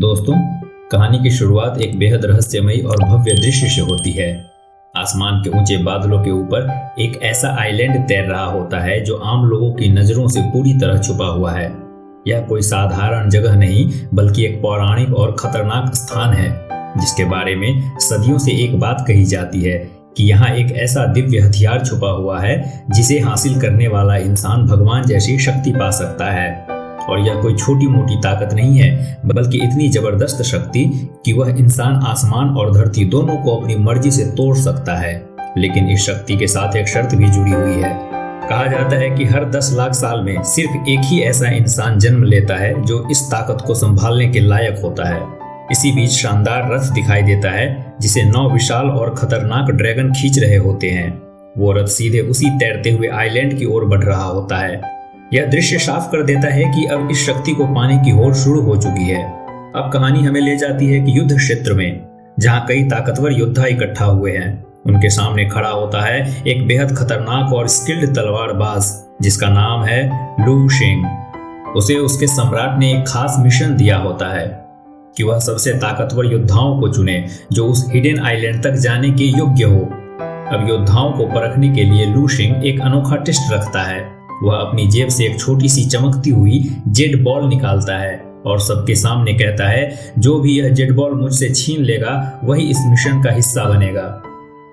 दोस्तों, कहानी की शुरुआत एक बेहद रहस्यमयी और भव्य दृश्य से होती है। आसमान के ऊंचे बादलों के ऊपर एक ऐसा आइलैंड तैर रहा होता है जो आम लोगों की नजरों से पूरी तरह छुपा हुआ है। यह कोई साधारण जगह नहीं बल्कि एक पौराणिक और खतरनाक स्थान है जिसके बारे में सदियों से एक बात कही जाती है कि यहाँ एक ऐसा दिव्य हथियार छुपा हुआ है जिसे हासिल करने वाला इंसान भगवान जैसी शक्ति पा सकता है। और यह कोई छोटी मोटी ताकत नहीं है बल्कि इतनी जबरदस्त शक्ति कि वह इंसान आसमान और धरती दोनों को अपनी मर्जी से तोड़ सकता है। लेकिन इस शक्ति के साथ एक शर्त भी जुड़ी हुई है। कहा जाता है कि हर 10 लाख साल में सिर्फ एक ही ऐसा इंसान जन्म लेता है जो इस ताकत को संभालने के लायक होता है। इसी बीच शानदार रथ दिखाई देता है जिसे 9 विशाल और खतरनाक ड्रैगन खींच रहे होते हैं। वो रथ सीधे उसी तैरते हुए आइलैंड की ओर बढ़ रहा होता है। यह दृश्य साफ कर देता है कि अब इस शक्ति को पाने की होड़ शुरू हो चुकी है। अब कहानी हमें ले जाती है कि युद्ध क्षेत्र में, जहां कई ताकतवर योद्धा इकट्ठा हुए हैं, उनके सामने खड़ा होता है एक बेहद खतरनाक और स्किल्ड तलवारबाज जिसका नाम है लू शेंग। उसे उसके सम्राट ने एक खास मिशन दिया होता है कि वह सबसे ताकतवर योद्धाओं को चुने जो उस हिडन आइलैंड तक जाने के योग्य हो। अब योद्धाओं को परखने के लिए लू शेंग एक अनोखा टेस्ट रखता है। वह अपनी जेब से एक छोटी सी चमकती हुई जेड बॉल निकालता है और सबके सामने कहता है, जो भी यह जेड बॉल मुझसे छीन लेगा वही इस मिशन का हिस्सा बनेगा।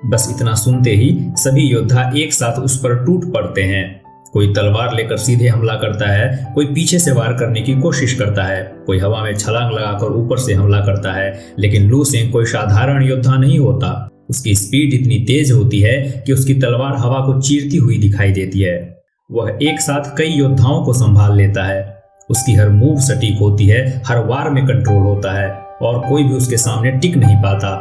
बस इतना सुनते ही सभी योद्धा एक साथ उस पर टूट पड़ते हैं। कोई तलवार लेकर सीधे हमला करता है, कोई पीछे से वार करने की कोशिश करता है, कोई हवा में छलांग लगाकर ऊपर से हमला करता है। लेकिन लू शेंग कोई साधारण योद्धा नहीं होता। उसकी स्पीड इतनी तेज होती है कि उसकी तलवार हवा को चीरती हुई दिखाई देती है। वह एक साथ कई योद्धाओं को संभाल लेता है। उसकी हर मूव सटीक होती है, हर वार में कंट्रोल होता है और कोई भी उसके सामने टिक नहीं पाता।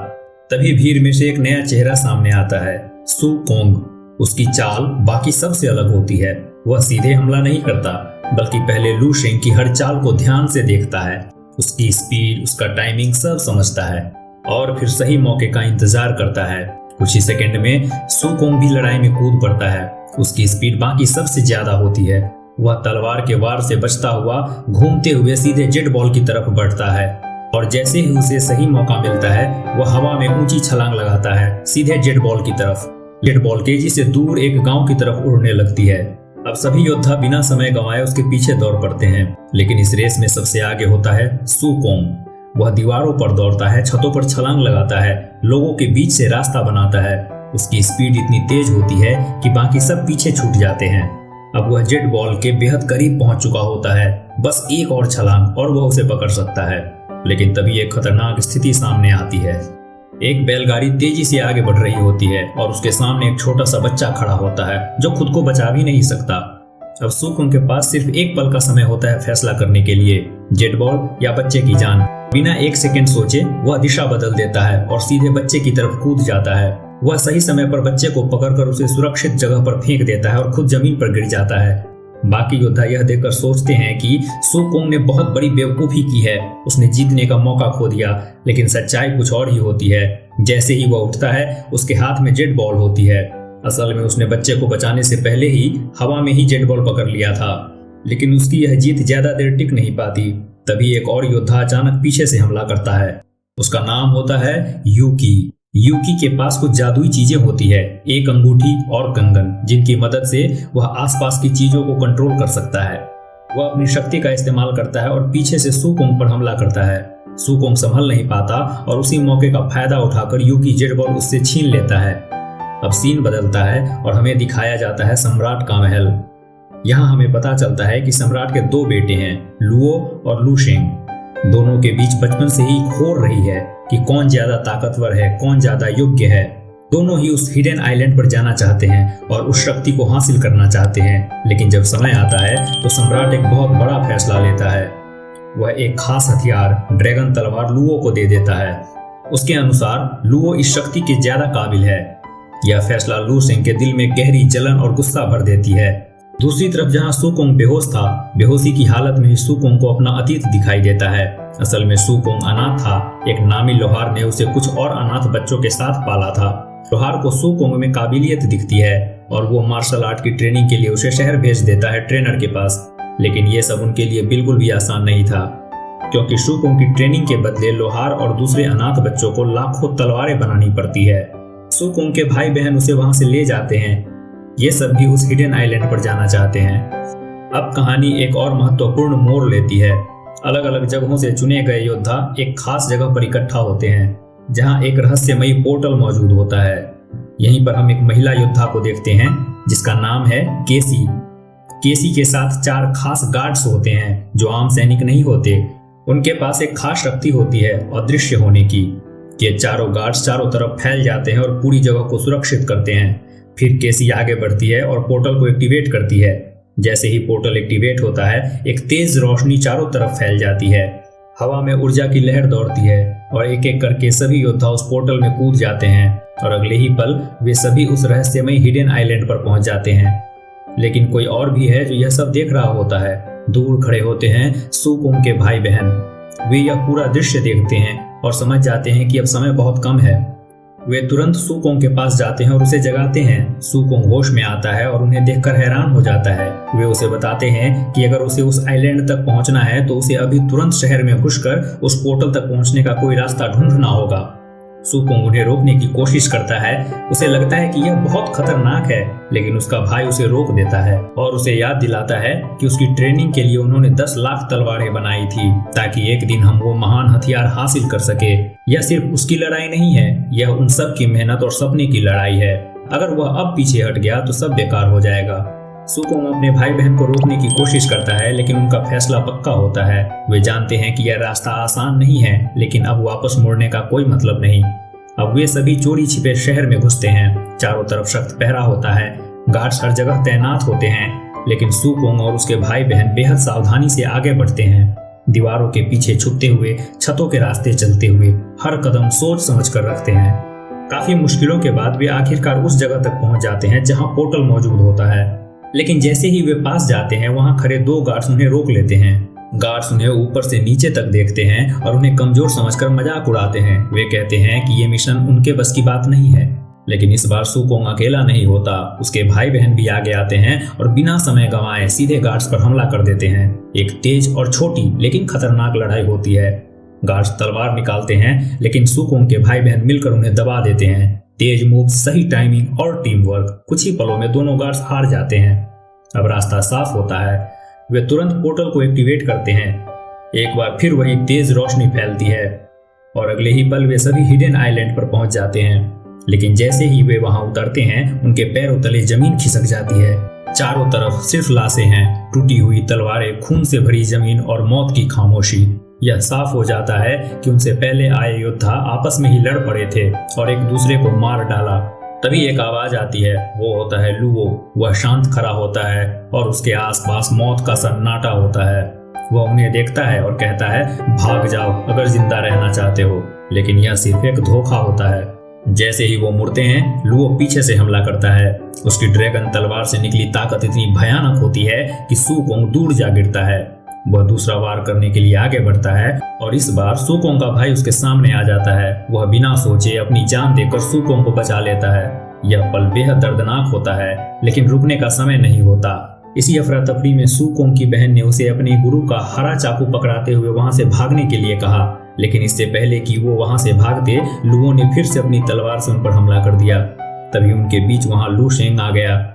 तभी भीड़ में से एक नया चेहरा सामने आता है, सू कोंग। उसकी चाल बाकी सबसे अलग होती है। वह सीधे हमला नहीं करता बल्कि पहले लू शेंग की हर चाल को ध्यान से देखता है, उसकी स्पीड, उसका टाइमिंग सब समझता है और फिर सही मौके का इंतजार करता है। कुछ ही सेकंड में सू कोंग भी लड़ाई में कूद पड़ता है। उसकी स्पीड बाकी सबसे ज्यादा होती है। वह तलवार के वार से बचता हुआ घूमते हुए सीधे जेट बॉल की तरफ बढ़ता है और जैसे ही उसे सही मौका मिलता है वह हवा में ऊंची छलांग लगाता है सीधे जेट बॉल की तरफ। जेट बॉल तेजी से दूर एक गांव की तरफ उड़ने लगती है। अब सभी योद्धा बिना समय गंवाए उसके पीछे दौड़ पड़ते हैं। लेकिन इस रेस में सबसे आगे होता है सू कोंग। वह दीवारों पर दौड़ता है, छतों पर छलांग लगाता है, लोगों के बीच से रास्ता बनाता है। उसकी स्पीड इतनी तेज होती है कि बाकी सब पीछे छूट जाते हैं। अब वह जेट बॉल के बेहद करीब पहुंच चुका होता है। बस एक और छलांग और वह उसे पकड़ सकता है। लेकिन तभी एक खतरनाक स्थिति सामने आती है। एक बैलगाड़ी तेजी से आगे बढ़ रही होती है और उसके सामने एक छोटा सा बच्चा खड़ा होता है जो खुद को बचा भी नहीं सकता। अब सू कोंग के पास सिर्फ एक पल का समय होता है फैसला करने के लिए, जेट बॉल या बच्चे की जान। बिना एक सेकंड सोचे वह दिशा बदल देता है और सीधे बच्चे की तरफ कूद जाता है। वह सही समय पर बच्चे को पकड़कर उसे सुरक्षित जगह पर फेंक देता है और खुद जमीन पर गिर जाता है। बाकी योद्धा यह देखकर सोचते हैं कि सू कोंग ने बहुत बड़ी बेवकूफी की है, उसने जीतने का मौका खो दिया। लेकिन सच्चाई कुछ और ही होती है। जैसे ही वह उठता है उसके हाथ में जेट बॉल होती है। असल में उसने बच्चे को बचाने से पहले ही हवा में ही जेट बॉल पकड़ लिया था। लेकिन उसकी यह जीत ज्यादा देर टिक नहीं पाती। तभी एक और योद्धा अचानक पीछे से हमला करता है। उसका नाम होता है यूकी। यूकी के पास कुछ जादुई चीजें होती है, एक अंगूठी और कंगन, जिनकी मदद से वह आसपास की चीजों को कंट्रोल कर सकता है। वह अपनी शक्ति का इस्तेमाल करता है और पीछे से सू कोंग पर हमला करता है। सू कोंग संभल नहीं पाता और उसी मौके का फायदा उठाकर यूकी जेट बॉल उससे छीन लेता है। अब सीन बदलता है और हमें दिखाया जाता है सम्राट का महल। यहाँ हमें पता चलता है कि सम्राट के 2 बेटे हैं, लुओ और लू शेंग। दोनों के बीच बचपन से ही होड़ रही है कि कौन ज्यादा ताकतवर है, कौन ज्यादा योग्य है। दोनों ही उस हिडन आइलैंड पर जाना चाहते हैं और उस शक्ति को हासिल करना चाहते हैं। लेकिन जब समय आता है तो सम्राट एक बहुत बड़ा फैसला लेता है। वह एक खास हथियार, ड्रैगन तलवार लुओ को दे देता है। उसके अनुसार लुओ इस शक्ति के ज्यादा काबिल है। यह फैसला लू शेंग के दिल में गहरी जलन और गुस्सा भर देती है। दूसरी तरफ जहां सू कोंग बेहोश था, बेहोशी की हालत में ही सू कोंग को अपना अतीत दिखाई देता है। असल में सू कोंग अनाथ था। एक नामी लोहार ने उसे कुछ और अनाथ बच्चों के साथ पाला था। लोहार को सू कोंग में काबिलियत दिखती है और वो मार्शल आर्ट की ट्रेनिंग के लिए उसे शहर भेज देता है ट्रेनर के पास। लेकिन ये सब उनके लिए बिल्कुल भी आसान नहीं था। क्योंकि सुकोंग की ट्रेनिंग के बदले लोहार और दूसरे अनाथ बच्चों को लाखों तलवारें बनानी पड़ती है। सुकोंग के भाई बहन उसे वहां से ले जाते हैं। ये सब भी उस हिडन आइलैंड पर जाना चाहते हैं। अब कहानी एक और महत्वपूर्ण मोड़ लेती है। अलग अलग जगहों से चुने गए योद्धा एक खास जगह पर इकट्ठा होते हैं जहां एक रहस्यमयी पोर्टल मौजूद होता है। यहीं पर हम एक महिला योद्धा को देखते हैं जिसका नाम है केसी। केसी के साथ 4 खास गार्ड्स होते हैं जो आम सैनिक नहीं होते। उनके पास एक खास शक्ति होती है अदृश्य होने की। ये चारों गार्ड्स चारों तरफ फैल जाते हैं और पूरी जगह को सुरक्षित करते हैं। फिर केसी आगे बढ़ती है और पोर्टल को एक्टिवेट करती है। जैसे ही पोर्टल एक्टिवेट होता है एक तेज रोशनी चारों तरफ फैल जाती है। हवा में ऊर्जा की लहर दौड़ती है और एक एक करके सभी योद्धा उस पोर्टल में कूद जाते हैं और अगले ही पल वे सभी उस रहस्यमयी हिडन आइलैंड पर पहुंच जाते हैं। लेकिन कोई और भी है जो यह सब देख रहा होता है। दूर खड़े होते हैं सुकोंग के भाई बहन। वे यह पूरा दृश्य देखते हैं और समझ जाते हैं कि अब समय बहुत कम है। वे तुरंत सुकोंग के पास जाते हैं और उसे जगाते हैं। सुकोंग होश में आता है और उन्हें देखकर हैरान हो जाता है। वे उसे बताते हैं कि अगर उसे उस आइलैंड तक पहुंचना है तो उसे अभी तुरंत शहर में घुसकर उस पोर्टल तक पहुंचने का कोई रास्ता ढूंढना होगा। सुकोंग उन्हें रोकने की कोशिश करता है। उसे लगता है कि यह बहुत खतरनाक है, लेकिन उसका भाई उसे रोक देता है और उसे याद दिलाता है कि उसकी ट्रेनिंग के लिए उन्होंने 10 लाख तलवारें बनाई थी ताकि एक दिन हम वो महान हथियार हासिल कर सके। यह सिर्फ उसकी लड़ाई नहीं है, यह उन सब की मेहनत और सपने की लड़ाई है। अगर वह अब पीछे हट गया तो सब बेकार हो जाएगा। सुकोंग अपने भाई बहन को रोकने की कोशिश करता है, लेकिन उनका फैसला पक्का होता है। वे जानते हैं कि यह रास्ता आसान नहीं है, लेकिन अब वापस मुड़ने का कोई मतलब नहीं। अब वे सभी चोरी छिपे शहर में घुसते हैं। चारों तरफ सख्त पहरा होता है। गार्ड्स हर जगह तैनात होते हैं, लेकिन सुकोंग और उसके भाई बहन बेहद सावधानी से आगे बढ़ते हैं। दीवारों के पीछे छुपते हुए, छतों के रास्ते चलते हुए, हर कदम सोच समझ कर रखते हैं। काफी मुश्किलों के बाद वे आखिरकार उस जगह तक पहुंच जाते हैं जहां पोर्टल मौजूद होता है। लेकिन जैसे ही वे पास जाते हैं वहां खड़े 2 गार्ड्स उन्हें रोक लेते हैं। गार्ड्स उन्हें ऊपर से नीचे तक देखते हैं और उन्हें कमजोर समझकर मजाक उड़ाते हैं। वे कहते हैं कि ये मिशन उनके बस की बात नहीं है। लेकिन इस बार सुकोंग अकेला नहीं होता, उसके भाई बहन भी आगे आते हैं और बिना समय गंवाए सीधे गार्ड्स पर हमला कर देते हैं। एक तेज और छोटी लेकिन खतरनाक लड़ाई होती है। गार्ड्स तलवार निकालते हैं, लेकिन सुकोंग के भाई बहन मिलकर उन्हें दबा देते हैं। तेज मूव, सही टाइमिंग और टीम वर्क, कुछ ही पलों में दोनों गार्ड्स हार जाते हैं। अब रास्ता साफ होता है। वे तुरंत पोर्टल को एक्टिवेट करते हैं। एक बार फिर वही तेज रोशनी फैलती है और अगले ही पल वे सभी हिडन आइलैंड पर पहुंच जाते हैं। लेकिन जैसे ही वे वहां उतरते हैं उनके पैरों तले जमीन खिसक जाती है। चारों तरफ सिर्फ लाशें हैं, टूटी हुई तलवारें, खून से भरी जमीन और मौत की खामोशी। यह साफ हो जाता है कि उनसे पहले आए योद्धा आपस में ही लड़ पड़े थे और एक दूसरे को मार डाला। तभी एक आवाज आती है। वो होता है लुओ। वह शांत खड़ा होता है और उसके आसपास मौत का सन्नाटा होता है। वह उन्हें देखता है और कहता है, भाग जाओ अगर जिंदा रहना चाहते हो। लेकिन यह सिर्फ एक धोखा होता है। जैसे ही वो मुड़ते हैं, लुओ पीछे से हमला करता है। उसकी ड्रैगन तलवार से निकली ताकत इतनी भयानक होती है कि सुकोंग दूर जा गिरता है। वह दूसरा वार करने के लिए आगे बढ़ता है और इस बार सुकोंग का भाई उसके सामने आ जाता है। वह बिना सोचे अपनी जान देकर सुकोंग को बचा लेता है। यह पल बेहद दर्दनाक होता है, लेकिन रुकने का समय नहीं होता। इसी अफरा तफरी में सुकोंग की बहन ने उसे अपने गुरु का हरा चाकू पकड़ाते हुए वहां से भागने के लिए कहा। लेकिन इससे पहले कि वो वहां से भागते, लुओ ने फिर से अपनी तलवार से उन पर हमला कर दिया। तभी उनके बीच वहां लू शेंग आ गया।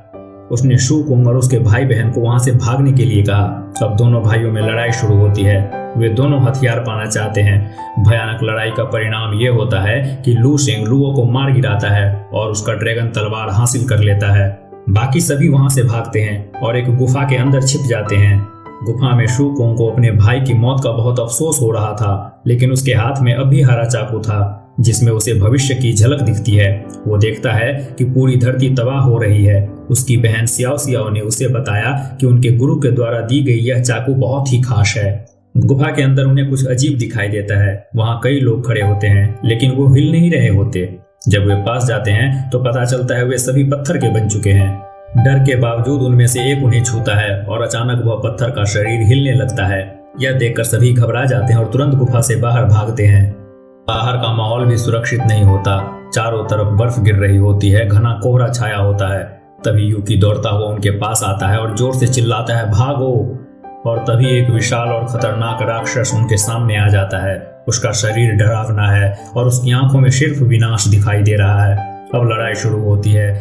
उसने सुकोंग और उसके भाई बहन को वहां से भागने के लिए कहा। अब दोनों भाइयों में लड़ाई शुरू होती है। वे दोनों हथियार पाना चाहते हैं। भयानक लड़ाई का परिणाम यह होता है कि लू शेंग लुओ को मार गिराता है और उसका ड्रैगन तलवार हासिल कर लेता है। बाकी सभी वहां से भागते हैं और एक गुफा के अंदर छिप जाते हैं। गुफा में सुकोंग को अपने भाई की मौत का बहुत अफसोस हो रहा था, लेकिन उसके हाथ में अब भी हरा चाकू था जिसमें उसे भविष्य की झलक दिखती है। वो देखता है कि पूरी धरती तबाह हो रही है। उसकी बहन सियाओ सियाओ ने उसे बताया कि उनके गुरु के द्वारा दी गई यह चाकू बहुत ही खास है। गुफा के अंदर उन्हें कुछ अजीब दिखाई देता है। वहां कई लोग खड़े होते हैं, लेकिन वो हिल नहीं रहे होते। जब वे पास जाते हैं तो पता चलता है वे सभी पत्थर के बन चुके हैं। डर के बावजूद उनमें से एक उन्हें छूता है और अचानक वह पत्थर का शरीर हिलने लगता है। यह देखकर सभी घबरा जाते हैं और तुरंत गुफा से बाहर भागते हैं। बाहर का माहौल भी सुरक्षित नहीं होता। चारों तरफ बर्फ गिर रही होती है, घना कोहरा छाया होता है। तभी यूकी दौड़ता हुआ उनके पास आता है और जोर से चिल्लाता है, भागो। और तभी एक विशाल और खतरनाक राक्षस उनके सामने आ जाता है। उसका शरीर डरावना है और उसकी आंखों में सिर्फ विनाश दिखाई दे रहा है। अब लड़ाई शुरू होती है।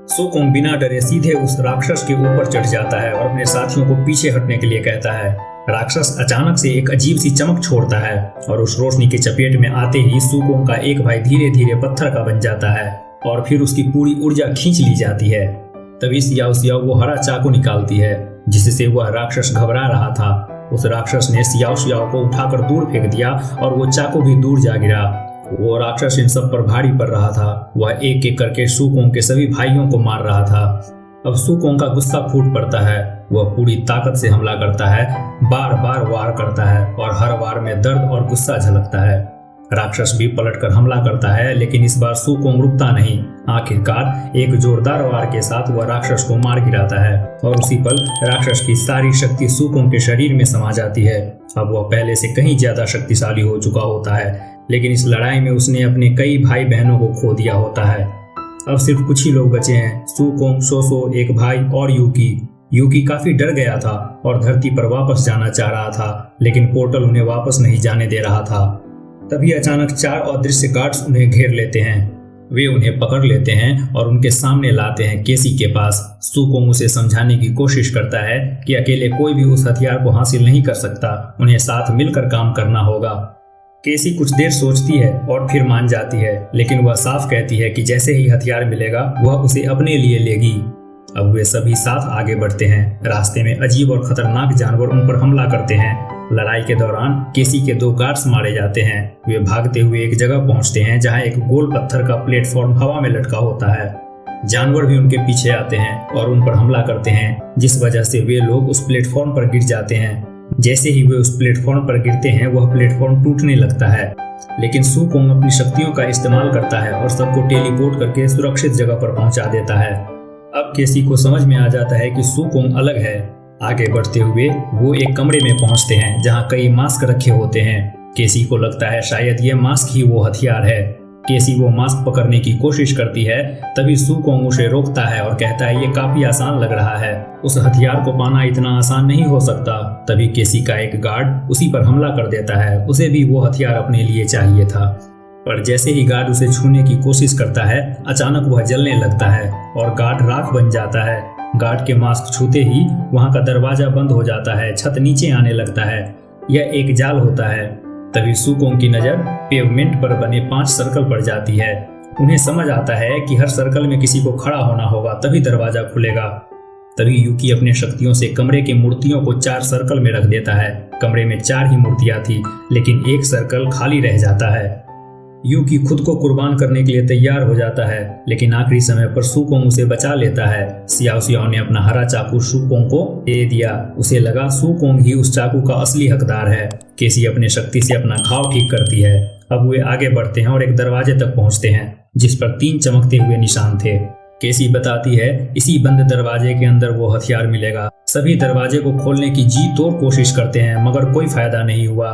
सुकोंग बिना डरे सीधे उस राक्षस के ऊपर चढ़ जाता है और अपने साथियों को पीछे हटने के लिए कहता है। राक्षस अचानक से एक अजीब सी चमक छोड़ता है और उस रोशनी की चपेट में आते ही सुकोंग का एक भाई धीरे धीरे पत्थर का बन जाता है और फिर उसकी पूरी ऊर्जा खींच ली जाती है। तभी सियाओ सियाओ वो हरा चाकू निकालती है जिससे वह राक्षस घबरा रहा था। उस राक्षस ने सियाओ सियाओ को उठाकर दूर फेंक दिया और वो चाकू भी दूर जा गिरा। वो राक्षस इन सब पर भारी पड़ रहा था। वह एक एक करके सुकोंग के सभी भाइयों को मार रहा था। अब सुकोंग का गुस्सा फूट पड़ता है। वह पूरी ताकत से हमला करता है, बार बार वार करता है और हर वार में दर्द और गुस्सा झलकता है। राक्षस भी पलटकर हमला करता है, लेकिन इस बार सुकोंग रुकता नहीं। आखिरकार एक जोरदार वार के साथ वह राक्षस को मार गिराता है और उसी पल राक्षस की सारी शक्ति सुकोंग के शरीर में समा जाती है। अब वह पहले से कहीं ज्यादा शक्तिशाली हो चुका होता है, लेकिन इस लड़ाई में उसने अपने कई भाई बहनों को खो दिया होता है। अब सिर्फ कुछ ही लोग बचे हैं, सुकोंग, सोसो, एक भाई और यूकी। यूकी काफी डर गया था और धरती पर वापस जाना चाह रहा था, लेकिन पोर्टल उन्हें वापस नहीं जाने दे रहा था। तभी अचानक 4 अदृश्य गार्ड्स उन्हें घेर लेते हैं। वे उन्हें पकड़ लेते हैं और उनके सामने लाते हैं केसी के पास। सुकोंग उसे समझाने की कोशिश करता है कि अकेले कोई भी उस हथियार को हासिल नहीं कर सकता, उन्हें साथ मिलकर काम करना होगा। केसी कुछ देर सोचती है और फिर मान जाती है, लेकिन वह साफ कहती है कि जैसे ही हथियार मिलेगा वह उसे अपने लिए लेगी। अब वे सभी साथ आगे बढ़ते हैं। रास्ते में अजीब और खतरनाक जानवर उन पर हमला करते हैं। लड़ाई के दौरान केसी के 2 गार्ड्स मारे जाते हैं। वे भागते हुए एक जगह पहुंचते हैं जहां एक गोल पत्थर का प्लेटफॉर्म हवा में लटका होता है। जानवर भी उनके पीछे आते हैं और उन पर हमला करते हैं, जिस वजह से वे लोग उस प्लेटफॉर्म पर गिर जाते हैं। जैसे ही वे उस प्लेटफॉर्म पर गिरते हैं वह प्लेटफॉर्म टूटने लगता है, लेकिन सुकोंग अपनी शक्तियों का इस्तेमाल करता है और सबको टेलीपोर्ट करके सुरक्षित जगह पर पहुंचा देता है। अब केसी को समझ में आ जाता है कि सुकोंग अलग है। आगे बढ़ते हुए वो एक कमरे में पहुंचते हैं जहां कई मास्क रखे होते हैं। केसी को लगता है शायद ये मास्क ही वो हथियार है। केसी वो मास्क पकड़ने की कोशिश करती है, तभी सुकोंग उसे रोकता है और कहता है ये काफी आसान लग रहा है, उस हथियार को पाना इतना आसान नहीं हो सकता। तभी केसी का एक गार्ड उसी पर हमला कर देता है। उसे भी वो हथियार अपने लिए चाहिए था, पर जैसे ही गार्ड उसे छूने की कोशिश करता है अचानक वह जलने लगता है और गार्ड राख बन जाता है। गार्ड के मास्क छूते ही वहां का दरवाजा बंद हो जाता है, छत नीचे आने लगता है। यह एक जाल होता है। तभी सुकोंग की नजर पेवमेंट पर बने 5 सर्कल पर जाती है। उन्हें समझ आता है कि हर सर्कल में किसी को खड़ा होना होगा, तभी दरवाजा खुलेगा। तभी यूकी अपने शक्तियों से कमरे की मूर्तियों को 4 सर्कल में रख देता है। कमरे में 4 ही मूर्तियां थी, लेकिन एक सर्कल खाली रह जाता है। यूकी खुद को कुर्बान करने के लिए तैयार हो जाता है, लेकिन आखिरी समय पर सुकोंग उसे बचा लेता है। सियाओ सियाओ ने अपना हरा चाकू सुकोंग को दे दिया। उसे लगा सुकोंग ही उस चाकू का असली हकदार है। केसी अपने शक्ति से अपना घाव ठीक करती है। अब वे आगे बढ़ते हैं और एक दरवाजे तक पहुंचते हैं जिस पर 3 चमकते हुए निशान थे। केसी बताती है इसी बंद दरवाजे के अंदर वो हथियार मिलेगा। सभी दरवाजे को खोलने की जी तोड़ कोशिश करते हैं, मगर कोई फायदा नहीं हुआ।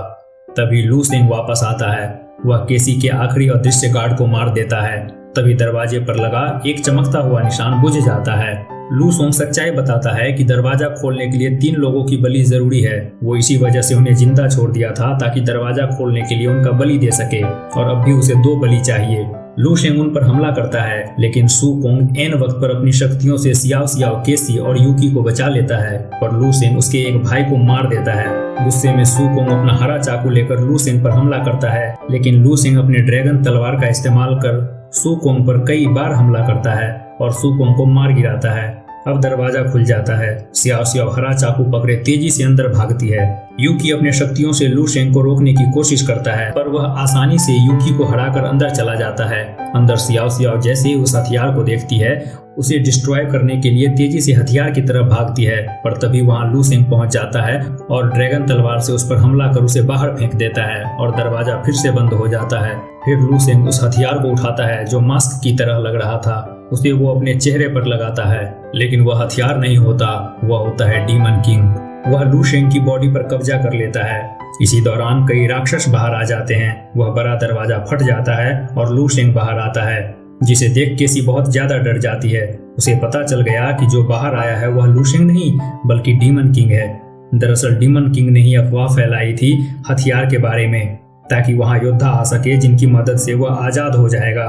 तभी लू सेंग वापस आता है। वह केसी के आखिरी अदृश्य गार्ड को मार देता है। तभी दरवाजे पर लगा एक चमकता हुआ निशान बुझ जाता है। लू सोंग सच्चाई बताता है कि दरवाजा खोलने के लिए 3 लोगों की बलि जरूरी है। वो इसी वजह से उन्हें जिंदा छोड़ दिया था ताकि दरवाजा खोलने के लिए उनका बलि दे सके, और अब भी उसे 2 बलि चाहिए। लू शेंग उन पर हमला करता है, लेकिन सुकोंग एन वक्त पर अपनी शक्तियों से सियाओ सियाओ, केसी और यूकी को बचा लेता है, पर लू शेंग उसके एक भाई को मार देता है। गुस्से में सुकोंग अपना हरा चाकू लेकर लू शेंग पर हमला करता है, लेकिन लू शेंग अपने ड्रैगन तलवार का इस्तेमाल कर सुकोंग पर कई बार हमला करता है और सुकोंग को मार गिराता है। अब दरवाजा खुल जाता है। सियाओ सियाओ हरा चाकू पकड़े तेजी से अंदर भागती है। यूकी अपने शक्तियों से लू शेंग को रोकने की कोशिश करता है, पर वह आसानी से यूकी को हराकर अंदर चला जाता है। अंदर सियाओ सियाओ जैसे ही उस हथियार को देखती है, उसे डिस्ट्रॉय करने के लिए तेजी से हथियार की तरफ भागती है, पर तभी वहां लू शेंग पहुंच जाता है और ड्रैगन तलवार से उस पर हमला कर उसे बाहर फेंक देता है और दरवाजा फिर से बंद हो जाता है। फिर लू शेंग उस हथियार को उठाता है जो मास्क की तरह लग रहा था। उसे वो अपने चेहरे पर लगाता है, लेकिन वह हथियार नहीं होता, वह होता है डीमन किंग। वह लू शेंग की बॉडी पर कब्जा कर लेता है। इसी दौरान कई राक्षस बाहर आ जाते हैं। वह बड़ा दरवाजा फट जाता है और लू शेंग बाहर आता है, जिसे देख केसी बहुत ज्यादा डर जाती है। उसे पता चल गया कि जो बाहर आया है वह लू शेंग नहीं बल्कि डीमन किंग है। दरअसल डीमन किंग ने ही अफवाह फैलाई थी हथियार के बारे में, ताकि वहां योद्धा आ सके जिनकी मदद से वह आजाद हो जाएगा।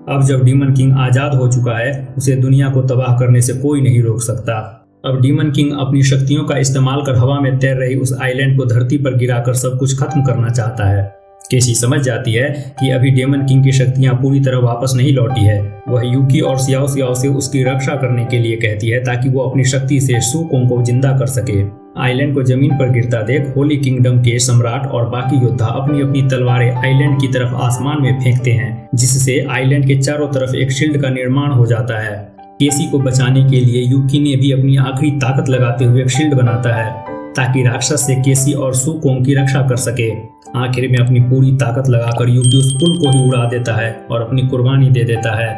अब जब डीमन किंग आजाद हो चुका है, उसे दुनिया को तबाह करने से कोई नहीं रोक सकता। अब डीमन किंग अपनी शक्तियों का इस्तेमाल कर हवा में तैर रही उस आइलैंड को धरती पर गिराकर सब कुछ खत्म करना चाहता है। केसी समझ जाती है कि अभी डेमन किंग की शक्तियां पूरी तरह वापस नहीं लौटी है। वह यूकी और सियाओ सियाओ से उसकी रक्षा करने के लिए कहती है ताकि वो अपनी शक्ति से सू कोंग को जिंदा कर सके। आइलैंड को जमीन पर गिरता देख होली किंगडम के सम्राट और बाकी योद्धा अपनी अपनी तलवारें आइलैंड की तरफ आसमान में फेंकते हैं, जिससे आइलैंड के चारों तरफ एक शील्ड का निर्माण हो जाता है। केसी को बचाने के लिए यूकी ने भी अपनी आखिरी ताकत लगाते हुए एक शील्ड बनाता है ताकि राक्षस से केसी और सू कोंग की रक्षा कर सके। आखिर में अपनी पूरी ताकत लगाकर यूकी उस पुल को ही उड़ा देता है और अपनी कुर्बानी दे देता है।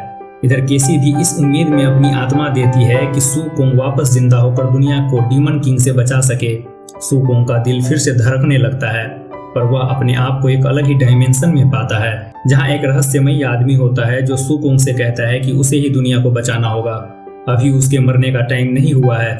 इधर केसी भी इस उम्मीद में अपनी आत्मा देती है कि सू कोंग वापस जिंदा होकर दुनिया को डीमन किंग से बचा सके। सू कोंग का दिल फिर से धड़कने लगता है, पर वह अपने आप को एक अलग ही डायमेंशन में पाता है, जहां एक रहस्यमयी आदमी होता है जो सू कोंग से कहता है कि उसे ही दुनिया को बचाना होगा, अभी उसके मरने का टाइम नहीं हुआ है।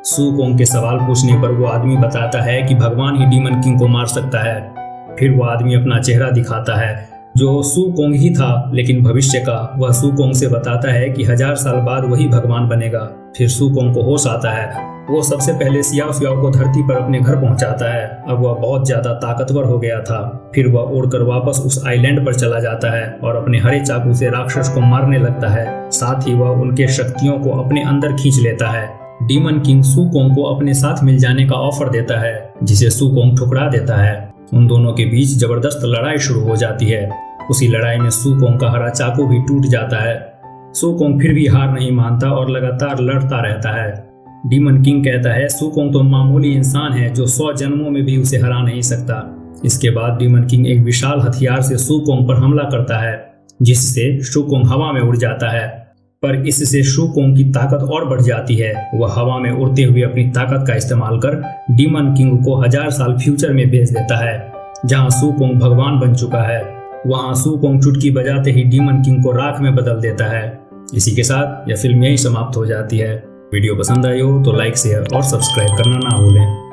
सू कोंग के सवाल पूछने पर वो आदमी बताता है कि भगवान ही डीमन किंग को मार सकता है। फिर वो आदमी अपना चेहरा दिखाता है जो सू कोंग ही था, लेकिन भविष्य का। वह सू कोंग से बताता है कि 1000 साल बाद वही भगवान बनेगा। फिर सू कोंग को होश आता है। वो सबसे पहले सियाओ सियाओ को धरती पर अपने घर पहुंचाता है। अब वह बहुत ज्यादा ताकतवर हो गया था। फिर वह उड़कर वापस उस आइलैंड पर चला जाता है और अपने हरे चाकू से राक्षस को मारने लगता है। साथ ही वह उनके शक्तियों को अपने अंदर खींच लेता है। डीमन किंग सू कोंग को अपने साथ मिल जाने का ऑफर देता है, जिसे सू कोंग ठुकरा देता है। उन दोनों के बीच जबरदस्त लड़ाई शुरू हो जाती है। उसी लड़ाई में सू कोंग का हरा चाकू भी टूट जाता है। सू कोंग फिर भी हार नहीं मानता और लगातार लड़ता रहता है। डीमन किंग कहता है सू कोंग तो मामूली इंसान है जो 100 जन्मों में भी उसे हरा नहीं सकता। इसके बाद डीमन किंग एक विशाल हथियार से सू कोंग पर हमला करता है, जिससे सू कोंग हवा में उड़ जाता है। पर इससे सू कोंग की ताकत और बढ़ जाती है। वह हवा में उड़ते हुए अपनी ताकत का इस्तेमाल कर डीमन किंग को 1000 साल फ्यूचर में भेज देता है, जहां सू कोंग भगवान बन चुका है। वहां सू कोंग चुटकी बजाते ही डीमन किंग को राख में बदल देता है। इसी के साथ यह फिल्म यही समाप्त हो जाती है। वीडियो पसंद आई हो तो लाइक, शेयर और सब्सक्राइब करना ना भूलें।